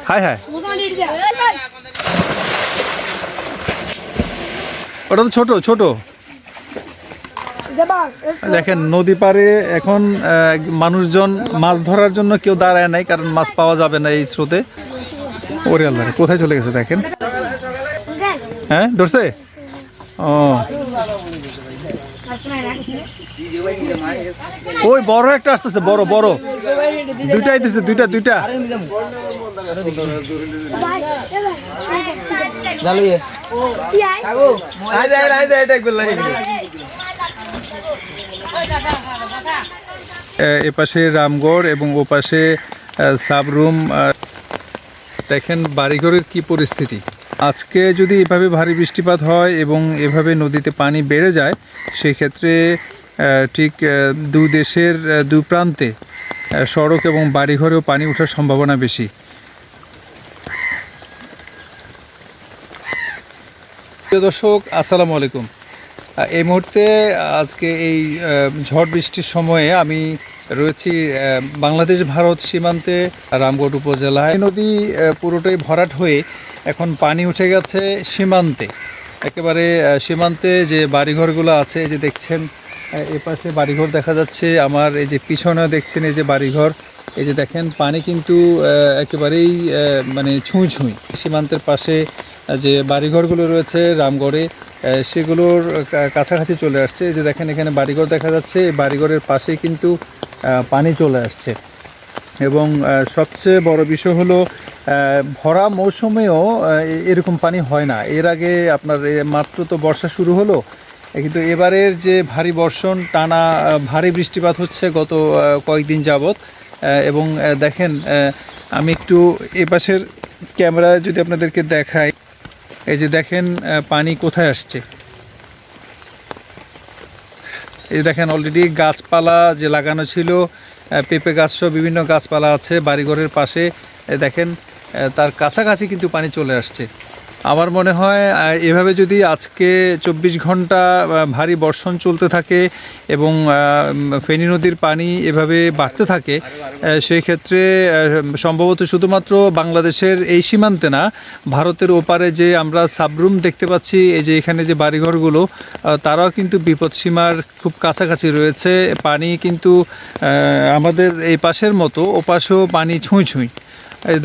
হায় হায়, ওটা তো ছোট ছোট। দেখেন নদী পাড়ে এখন মানুষজন মাছ ধরার জন্য কেউ দাঁড়ায় নাই, কারণ মাছ পাওয়া যাবে না এই স্রোতে। ওরে আল্লাহ, কোথায় চলে গেছে দেখেন। হ্যাঁ ধরছে, ও ওই বড় একটা আসতেছে, বড় বড় দুইটাই দিচ্ছে, দুইটা দুইটা। এপাশে রামগড় এবং ওপাশে সাবরুম। দেখেন বাড়িঘরের কি পরিস্থিতি। আজকে যদি এভাবে ভারী বৃষ্টিপাত হয় এবং এভাবে নদীতে পানি বেড়ে যায়, সেক্ষেত্রে ঠিক দুই দেশের দুই প্রান্তে সড়ক এবং বাড়িঘরেও পানি ওঠার সম্ভাবনা বেশি। প্রিয় দর্শক, আসসালামু আলাইকুম। এই মুহূর্তে আজকে এই ঝড় বৃষ্টির সময়ে আমি রয়েছি বাংলাদেশ ভারত সীমান্তে রামগড় উপজেলায়। নদী পুরোটাই ভরাট হয়ে এখন পানি উঠে গেছে সীমান্তে, একেবারে সীমান্তে যে বাড়িঘরগুলো আছে, এই যে দেখছেন এপাশে বাড়িঘর দেখা যাচ্ছে, আমার এই যে পিছনে দেখছেন এই যে বাড়িঘর, এই যে দেখেন পানি কিন্তু একেবারেই মানে ছুঁই ছুঁই। সীমান্তের পাশে যে বাড়িঘরগুলো রয়েছে রামগড়ে, সেগুলোর কাছাকাছি চলে আসছে। এই যে দেখেন এখানে বাড়িঘর দেখা যাচ্ছে, এই বাড়িঘরের পাশেই কিন্তু পানি চলে আসছে। এবং সবচেয়ে বড় বিষয় হলো ভরা মৌসুমেও এরকম পানি হয় না। এর আগে আপনার মাত্র তো বর্ষা শুরু হলো, কিন্তু এবারের যে ভারী বর্ষণ, টানা ভারী বৃষ্টিপাত হচ্ছে গত কয়েকদিন যাবৎ। এবং দেখেন আমি একটু এপাশের ক্যামেরায় যদি আপনাদেরকে দেখাই, এই যে দেখেন পানি কোথায় আসছে। এই দেখেন অলরেডি গাছপালা যে লাগানো ছিল, পেঁপে গাছ সহ বিভিন্ন গাছপালা আছে বাড়িঘরের পাশে, দেখেন তার কাছাকাছি কিন্তু পানি চলে আসছে। আমার মনে হয় এভাবে যদি আজকে 24 ঘন্টা ভারী বর্ষণ চলতে থাকে এবং ফেনী নদীর পানি এভাবে বাড়তে থাকে, সেই ক্ষেত্রে সম্ভবত শুধুমাত্র বাংলাদেশের এই সীমান্তে না, ভারতের ওপারে যে আমরা সাবরুম দেখতে পাচ্ছি, এই যে এখানে যে বাড়িঘরগুলো, তারাও কিন্তু বিপদসীমার খুব কাছাকাছি রয়েছে। পানি কিন্তু আমাদের এই পাশের মতো ওপাশেও পানি ছুঁই ছুঁই।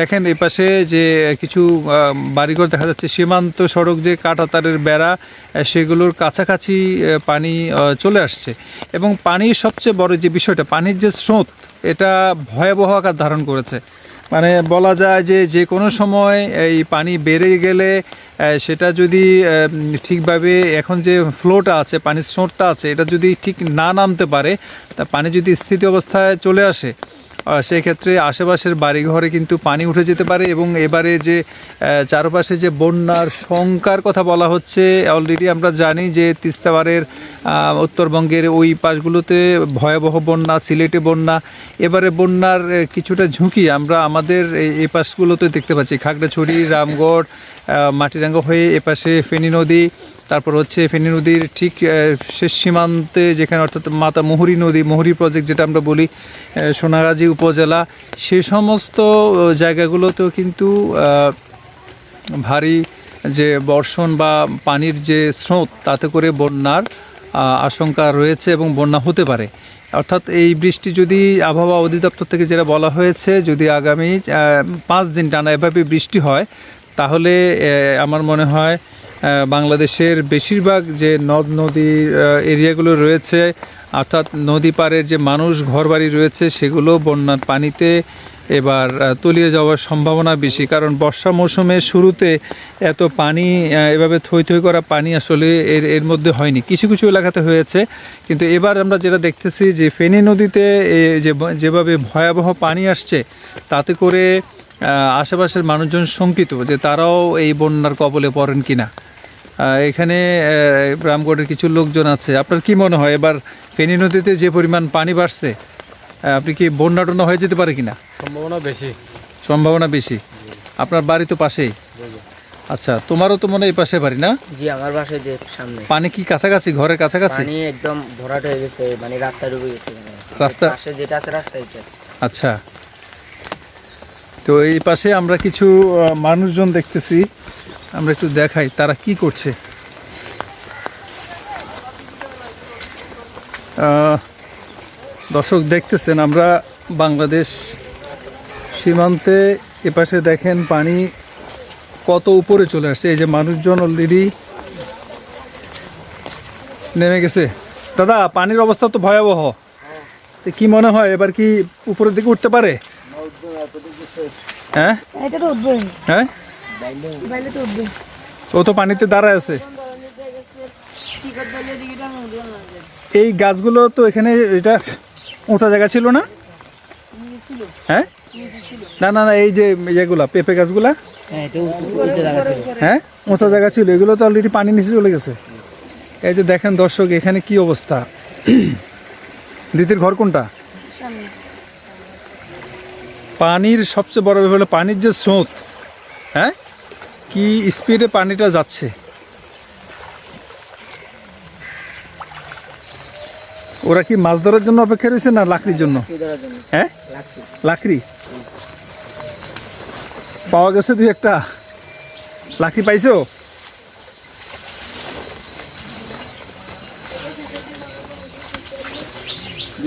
দেখেন এই পাশে যে কিছু বাড়িঘর দেখা যাচ্ছে, সীমান্ত সড়ক যে কাঁটাতারের বেড়া, সেগুলোর কাছাকাছি পানি চলে আসছে। এবং পানির সবচেয়ে বড় যে বিষয়টা, পানির যে স্রোত, এটা ভয়াবহ আকার ধারণ করেছে। মানে বলা যায় যে যে কোনো সময় এই পানি বেড়ে গেলে সেটা যদি ঠিকভাবে এখন যে ফ্লোটা আছে, পানির স্রোতটা আছে, এটা যদি ঠিক না নামতে পারে, তা পানি যদি স্থিতি অবস্থায় চলে আসে, সেই ক্ষেত্রে আশেপাশের বাড়িঘরে কিন্তু পানি উঠে যেতে পারে। এবং এবারে যে চারপাশে যে বন্যার শঙ্কার কথা বলা হচ্ছে, অলরেডি আমরা জানি যে তিস্তাবাড়ের উত্তরবঙ্গের ওই পাশগুলোতে ভয়াবহ বন্যা, সিলেটে বন্যা। এবারে বন্যার কিছুটা ঝুঁকি আমরা আমাদের এই পাশগুলোতে দেখতে পাচ্ছি, খাগড়াছড়ি, রামগড়, মাটিরাঙ্গা হয়ে এপাশে ফেনী নদী, তারপর হচ্ছে ফেনী নদীর ঠিক শেষ সীমান্তে যেখানে, অর্থাৎ মাতা মুহুরী নদী, মুহুরী প্রজেক্ট যেটা আমরা বলি, সোনাগাজী উপজেলা, সে সমস্ত জায়গাগুলোতেও কিন্তু ভারী যে বর্ষণ বা পানির যে স্রোত, তাতে করে বন্যার আশঙ্কা রয়েছে এবং বন্যা হতে পারে। অর্থাৎ এই বৃষ্টি যদি আবহাওয়া অধিদপ্তর থেকে যেটা বলা হয়েছে, যদি আগামী 5 দিন টানা এভাবে বৃষ্টি হয়, তাহলে আমার মনে হয় বাংলাদেশের বেশিরভাগ যে নদ নদী এরিয়াগুলো রয়েছে, অর্থাৎ নদী পাড়ের যে মানুষ ঘরবাড়ি রয়েছে, সেগুলো বন্যার পানিতে এবার তলিয়ে যাওয়ার সম্ভাবনা বেশি। কারণ বর্ষা মৌসুমের শুরুতে এত পানি, এভাবে থই থই করা পানি আসলে এর মধ্যে হয়নি। কিছু কিছু এলাকাতে হয়েছে, কিন্তু এবার আমরা যেটা দেখতেছি যে ফেনী নদীতে যেভাবে ভয়াবহ পানি আসছে, তাতে করে আশেপাশের মানুষজন শঙ্কিত যে তারাও এই বন্যার কবলে পড়েন কিনা। এখানে রামগড়ের কিছু লোকজন আছে। আপনার কি মনে হয় এবার ফেনী নদীতে যে পরিমাণ পানি বাড়ছে, আপনি কি বন্যা টন্যা হয়ে যেতে পারে কিনা? সম্ভাবনা বেশি। আপনার বাড়ি তো পাশেই। আচ্ছা, তোমারও তো মনে হয় এই পাশে বাড়ি না? জি, আমার পাশে যে সামনে। পানি কি কাছাকাছি, ঘরের কাছাকাছি? পানি একদম ভরাট হয়ে গেছে, মানে রাস্তায় ডুবে গেছে। রাস্তা পাশে যেটা আছে রাস্তা এটা। আচ্ছা, তো এই পাশে আমরা কিছু মানুষজন দেখতেছি, আমরা একটু দেখাই তারা কি করছে। দর্শক দেখতেছেন আমরা বাংলাদেশ সীমান্তে এপাশে দেখেন পানি কত উপরে চলে আসছে। এই যে মানুষজন অলরেডি নেমে গেছে। দাদা, পানির অবস্থা তো ভয়াবহ, তো কি মনে হয় এবার কি উপরের দিকে উঠতে পারে? হ্যাঁ হ্যাঁ, ও তো পানিতে দাঁড়ায় আছে। এই গাছগুলো তো এখানে, এটা উঁচা জায়গা ছিল না? হ্যাঁ, না না না, এই যে ইয়েগুলা পেঁপে গাছগুলা, হ্যাঁ উঁচা জায়গা ছিল, এগুলো তো অলরেডি পানি নিচে চলে গেছে। এই যে দেখেন দর্শক, এখানে কি অবস্থা। দিদির ঘর কোনটা? পানির সবচেয়ে বড় ব্যাপার হলো পানির যে স্রোত, হ্যাঁ কি স্পিডে পানিটা যাচ্ছে। ওরা কি মাছ ধরার জন্য অপেক্ষা রয়েছে না লাকড়ির জন্য? হ্যাঁ, লাকড়ি পাওয়া গেছে, দুই একটা লাকড়ি পাইছো?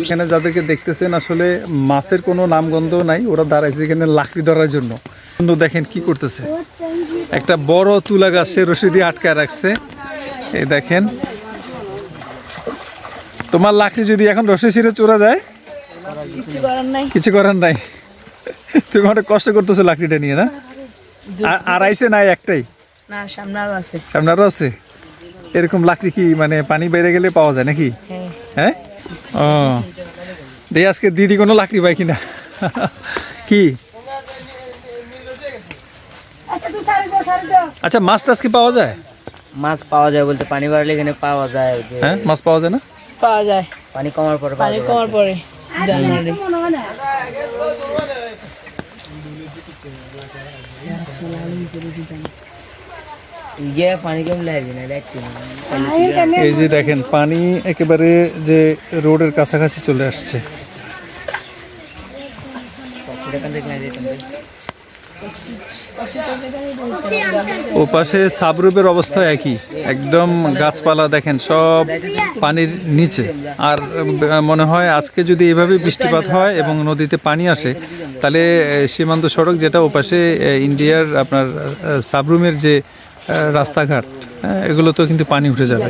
এখানে যাদেরকে দেখতেছেন আসলে মাছের কোনো নামগন্ধ নাই, ওরা দাঁড়াইছে এখানে লাকড়ি ধরার জন্য। কিন্তু দেখেন কি করতেছে, একটা বড় তুলা গাছে রশি দিয়ে আটকায় রাখছে। এই দেখেন, তোমার লাকড়ি যদি এখন রশি ছিঁড়ে চোরা যায়, কিছু করার নাই। তুমি অনেক কষ্ট করতেছো লাকড়িটা নিয়ে, না? আর আইছে নাই একটাই? না, সামনে আরো আছে। সামনে আরো আছে? এরকম লাকড়ি কি মানে পানি বেড়ে গেলে পাওয়া যায় নাকি? হ্যাঁ, ও দেখি আজকে দিদি কোনো লাকড়ি পাই কিনা। কি আচ্ছা, মাছ টাছ কি পাওয়া যায়? মাছ পাওয়া যায় বলতে পানি বাড়লে এখানে পাওয়া যায়। ওই যে হ্যাঁ, মাছ পাওয়া যায় না? পাওয়া যায় পানি কমার পরে পানি কমার পরে জানুয়ারি। পানি কমলে আসবে না, দেখছি এই যে দেখেন পানি একেবারে যে রোডের কাছাকাছি চলে আসছে। ও পাশে সাবরুমের অবস্থা একই, একদম গাছপালা দেখেন সব পানির নিচে। আর মনে হয় আজকে যদি এভাবে বৃষ্টিপাত হয় এবং নদীতে পানি আসে, তাহলে সীমান্ত সড়ক যেটা ও পাশে ইন্ডিয়ার আপনার সাবরুমের যে রাস্তাঘাট, এগুলো তো কিন্তু পানি উঠে যাবে।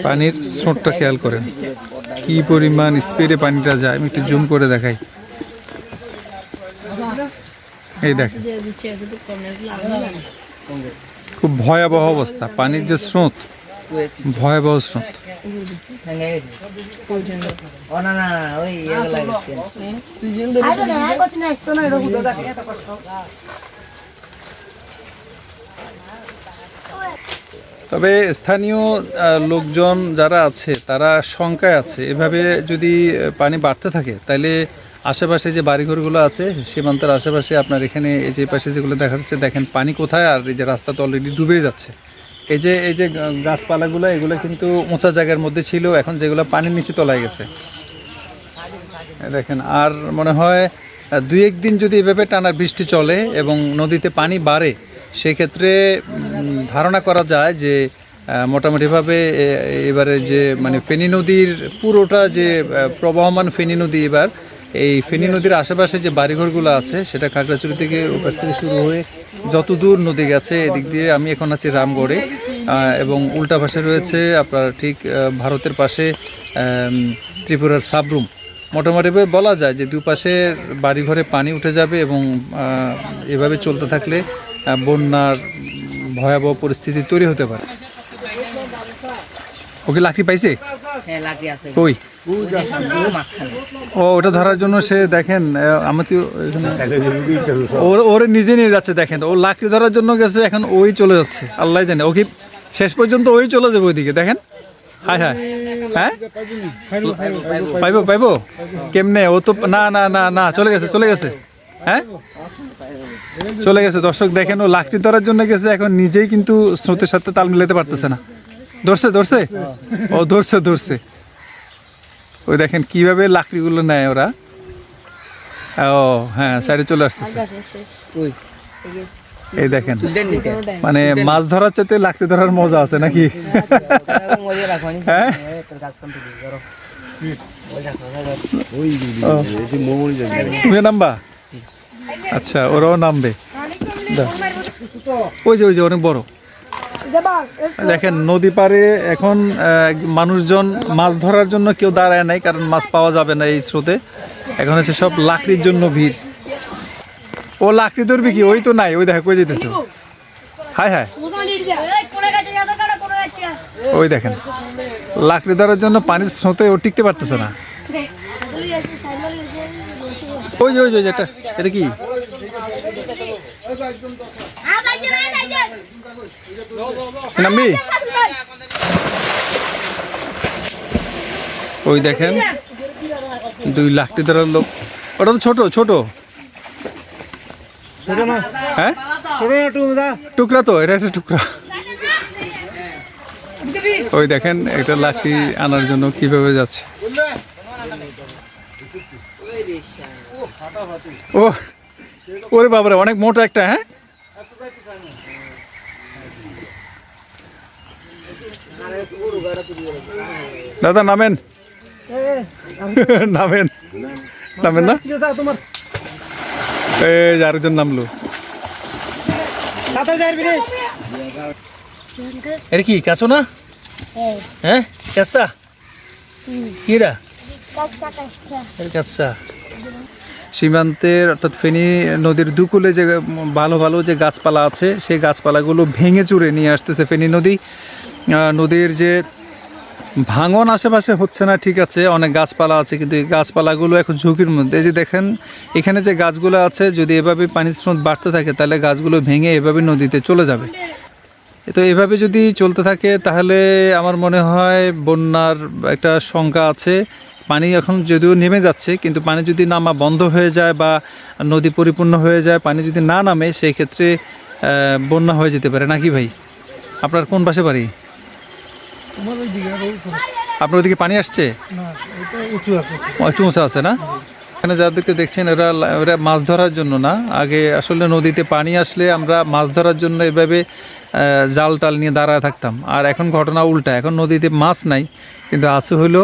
পানির স্রোতটা খেয়াল করেন, কি পরিমাণ স্পিডে পানিটা যায়। আমি একটু জুম করে দেখাই। এই দেখেন, খুব ভয়াবহ অবস্থা, পানির যে স্রোত, ভয়াবহ স্রোত। তবে স্থানীয় লোকজন যারা আছে তারা শঙ্কায় আছে, এভাবে যদি পানি বাড়তে থাকে তাহলে আশেপাশে যে বাড়িঘরগুলো আছে সীমান্তের আশেপাশে, আপনার এখানে এই যে পাশে যেগুলো দেখা যাচ্ছে, দেখেন পানি কোথায়, আর এই যে রাস্তা তো অলরেডি ডুবে যাচ্ছে। এই যে গাছপালাগুলো, এগুলো কিন্তু উঁচা জায়গার মধ্যে ছিল, এখন যেগুলো পানির নিচে তলায় গেছে। দেখেন, আর মনে হয় দুই একদিন যদি এভাবে টানা বৃষ্টি চলে এবং নদীতে পানি বাড়ে, সেই ক্ষেত্রে ধারণা করা যায় যে মোটামুটিভাবে এবারে যে মানে ফেনী নদীর পুরোটা যে প্রবহমান ফেনী নদী, এবার এই ফেনী নদীর আশেপাশে যে বাড়িঘরগুলো আছে সেটা খাগড়াছড়ি থেকে ওপাশ থেকে শুরু হয়ে যত দূর নদী গেছে, এদিক দিয়ে আমি এখন আছি রামগড়ে, এবং উল্টা পাশে রয়েছে আপনার ঠিক ভারতের পাশে ত্রিপুরার সাবরুম। মোটামুটিভাবে বলা যায় যে দুপাশে বাড়িঘরে পানি উঠে যাবে এবং এভাবে চলতে থাকলে বন্যার ভয়াবহ পরিস্থিতি তৈরি হতে পারে। ওকে লাকড়ি পাইছে? কই? ও ওটা ধরার জন্য সে দেখেন আমার তো ওরে নিজে নিয়ে যাচ্ছে। দেখেন, ও লাকড়ি ধরার জন্য গেছে, এখন ওই চলে যাচ্ছে, আল্লাহ জানে ওকে শেষ পর্যন্ত ওই চলে যাবে ওইদিকে। দেখেন, হায় হায়, হ্যাঁ পাইবো পাইবো কেমনে? ও তো না না না না, চলে গেছে চলে গেছে, হ্যাঁ চলে গেছে। দর্শক দেখেন, ও লাকড়ি ধরার জন্য গেছে, এখন নিজেই কিন্তু স্রোতের সাথে তাল মিলাতে পারতেছে না। ধরছে ধরছে, ও ধরছে ধরছে। ওই দেখেন কিভাবে লাকড়িগুলো নেয় ওরা। ও হ্যাঁ, সাইডে চলে আসতেছে। ওই এই দেখেন, দেন নিতে মানে মাছ ধরার চাইতে লাকড়ি ধরার মজা আছে নাকি? মজা রাখো নি হ্যাঁ? তোর কাজ কম দিবি ধরো তুমি নামবা? আচ্ছা, ওরাও নামবে। দাও। ওই যে অনেক বড়। দেখেন নদী পাড়ে এখন মানুষজন মাছ ধরার জন্য কেউ দাঁড়ায় নাই, কারণ মাছ পাওয়া যাবে না এই স্রোতে। এখন হচ্ছে সব লাকড়ির জন্য ভিড়। ও লাকড়ি ধরবি কি? ওই তো নাই, ওই দেখো কই যেতেছে। হায় হায়, ওই দেখেন লাকড়ি ধরার জন্য পানির স্রোতে ও টিকতে পারতেছে না। ওই যে এটা এটা কি? নামবি? ওই দেখেন 2 লাকড়ি ধরার লোক। ওটা তো ছোট ছোট, হ্যাঁ টুকরা তো, এটা একটা টুকরা। ওই দেখেন একটা লাকড়ি আনার জন্য কিভাবে যাচ্ছে। ও ওরে বাবারে, অনেক মোটা একটা। হ্যাঁ, দাদা নামেন নামেন নামেন না, এই যে আরেকজন নামলো। এটা কি কাছো না? হ্যাঁ কাঁচা, কিরা কাঁচা। সীমান্তের অর্থাৎ ফেনী নদীর দুকুলে যে ভালো ভালো যে গাছপালা আছে, সেই গাছপালাগুলো ভেঙে চুরে নিয়ে আসতেছে ফেনী নদী। নদীর যে ভাঙন আশেপাশে হচ্ছে না, ঠিক আছে, অনেক গাছপালা আছে, কিন্তু এই গাছপালাগুলো এখন ঝুঁকির মধ্যে। এই যে দেখেন এখানে যে গাছগুলো আছে, যদি এভাবে পানির স্রোত বাড়তে থাকে তাহলে গাছগুলো ভেঙে এভাবে নদীতে চলে যাবে। তো এভাবে যদি চলতে থাকে তাহলে আমার মনে হয় বন্যার একটা শঙ্কা আছে। পানি এখন যদিও নেমে যাচ্ছে, কিন্তু পানি যদি নামা বন্ধ হয়ে যায় বা নদী পরিপূর্ণ হয়ে যায়, পানি যদি না নামে, সেই ক্ষেত্রে বন্যা হয়ে যেতে পারে নাকি ভাই? আপনার কোন পাশে বাড়ি? আপনার ওদিকে পানি আসছে? একটু উঁচা আছে না? এখানে যাদেরকে দেখছেন এরা মাছ ধরার জন্য না, আগে আসলে নদীতে পানি আসলে আমরা মাছ ধরার জন্য এভাবে জাল টাল নিয়ে দাঁড়ায় থাকতাম। আর এখন ঘটনা উল্টা, এখন নদীতে মাছ নাই, কিন্তু আছে হইলো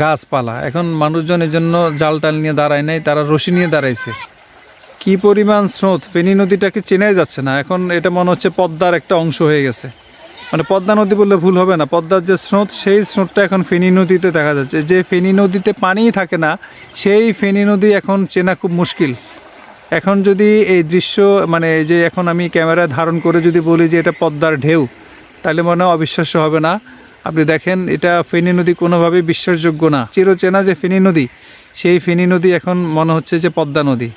গাছপালা। এখন মানুষজন এর জন্য জাল টাল নিয়ে দাঁড়ায় নাই, তারা রশি নিয়ে দাঁড়াইছে। কি পরিমাণ স্রোত, ফেনী নদীটাকে চেনাই যাচ্ছে না। এখন এটা মনে হচ্ছে পদ্মার একটা অংশ হয়ে গেছে। মানে পদ্মা নদী বললে ভুল হবে না, পদ্মার যে স্রোত, সেই স্রোতটা এখন ফেনী নদীতে দেখা যাচ্ছে। যে ফেনী নদীতে পানিই থাকে না, সেই ফেনী নদী এখন চেনা খুব মুশকিল। এখন যদি এই দৃশ্য, মানে যে এখন আমি ক্যামেরায় ধারণ করে যদি বলি যে এটা পদ্মার ঢেউ, তাহলে মনে হয় অবিশ্বাস্য হবে না। আপনি দেখেন এটা ফেনী নদী কোনোভাবেই বিশ্বাসযোগ্য না। চিরচেনা যে ফেনী নদী, সেই ফেনী নদী এখন মনে হচ্ছে যে পদ্মা নদী।